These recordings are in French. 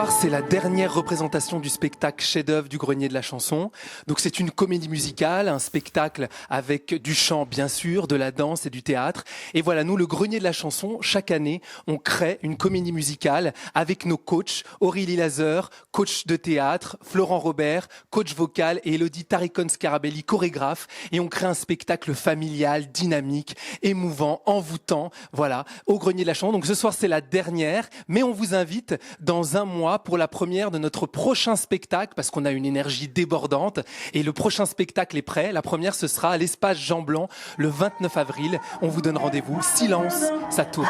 soir, c'est la dernière représentation du spectacle chef-d'œuvre du Grenier de la Chanson. Donc c'est une comédie musicale, un spectacle avec du chant bien sûr, de la danse et du théâtre. Et voilà, nous, le Grenier de la Chanson, chaque année, on crée une comédie musicale avec nos coachs, Aurélie Lazare, coach de théâtre, Florent Robert, coach vocal et Elodie Taricon-Scarabelli, chorégraphe. Et on crée un spectacle familial, dynamique, émouvant, envoûtant, voilà, au Grenier de la Chanson. Donc ce soir, c'est la dernière, mais on vous invite dans un mois pour la première de notre prochain spectacle parce qu'on a une énergie débordante et le prochain spectacle est prêt. La première, ce sera à l'espace Jean Blanc le 29 avril. On vous donne rendez-vous. Silence, ça tourne.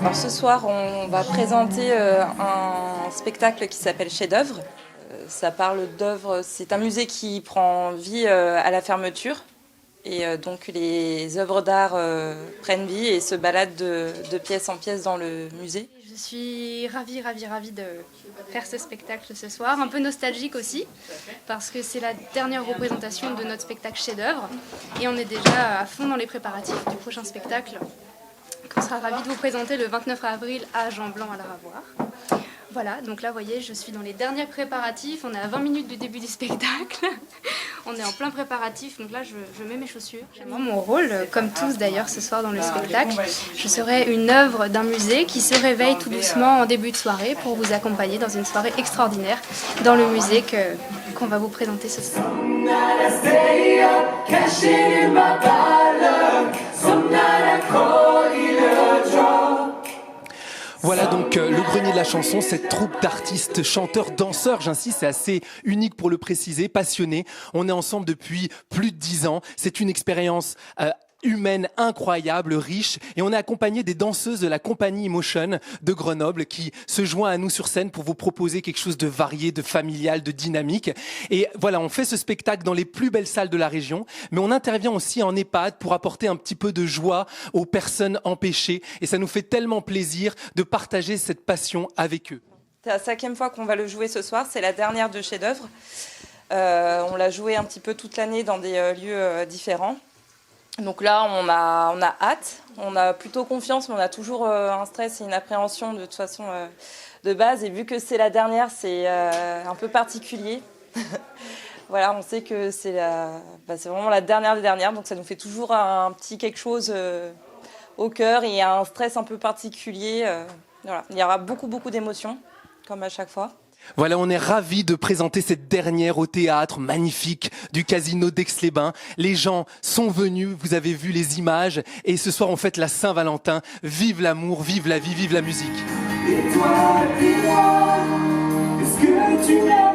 Alors ce soir, on va présenter un spectacle qui s'appelle Chef-d'œuvre. Ça parle d'œuvres, c'est un musée qui prend vie à la fermeture. Et donc les œuvres d'art prennent vie et se baladent de pièce en pièce dans le musée. Je suis ravie de faire ce spectacle ce soir, un peu nostalgique aussi, parce que c'est la dernière représentation de notre spectacle chef-d'œuvre. Et on est déjà à fond dans les préparatifs du prochain spectacle, qu'on sera ravis de vous présenter le 29 avril à Jean Blanc à la Ravoire. Voilà, donc là, vous voyez, je suis dans les derniers préparatifs. On est à 20 minutes du début du spectacle. On est en plein préparatif, donc là, je mets mes chaussures. Moi, mon rôle, comme tous d'ailleurs ce soir dans le spectacle, je serai une œuvre d'un musée qui se réveille tout doucement en début de soirée pour vous accompagner dans une soirée extraordinaire dans le musée qu'on va vous présenter ce soir. Voilà donc le Grenier de la Chanson, cette troupe d'artistes, chanteurs, danseurs, j'insiste, c'est assez unique pour le préciser, passionnés. On est ensemble depuis plus de 10 ans. C'est une expérience humaine incroyable, riche, et on est accompagné des danseuses de la compagnie Emotion de Grenoble qui se joint à nous sur scène pour vous proposer quelque chose de varié, de familial, de dynamique. Et voilà, on fait ce spectacle dans les plus belles salles de la région, mais on intervient aussi en EHPAD pour apporter un petit peu de joie aux personnes empêchées, et ça nous fait tellement plaisir de partager cette passion avec eux. C'est la 5e fois qu'on va le jouer ce soir, c'est la dernière de chef-d'œuvre. On l'a joué un petit peu toute l'année dans des lieux différents. Donc là, on a hâte, on a plutôt confiance, mais on a toujours un stress et une appréhension de toute façon de base. Et vu que c'est la dernière, c'est un peu particulier. Voilà, on sait que c'est vraiment la dernière des dernières, donc ça nous fait toujours un petit quelque chose au cœur et un stress un peu particulier. Voilà. Il y aura beaucoup d'émotions, comme à chaque fois. Voilà, on est ravis de présenter cette dernière au théâtre magnifique du Casino d'Aix-les-Bains. Les gens sont venus, vous avez vu les images, et ce soir on fête la Saint-Valentin. Vive l'amour, vive la vie, vive la musique. Et toi, dis-moi, est-ce que tu m'aimes ?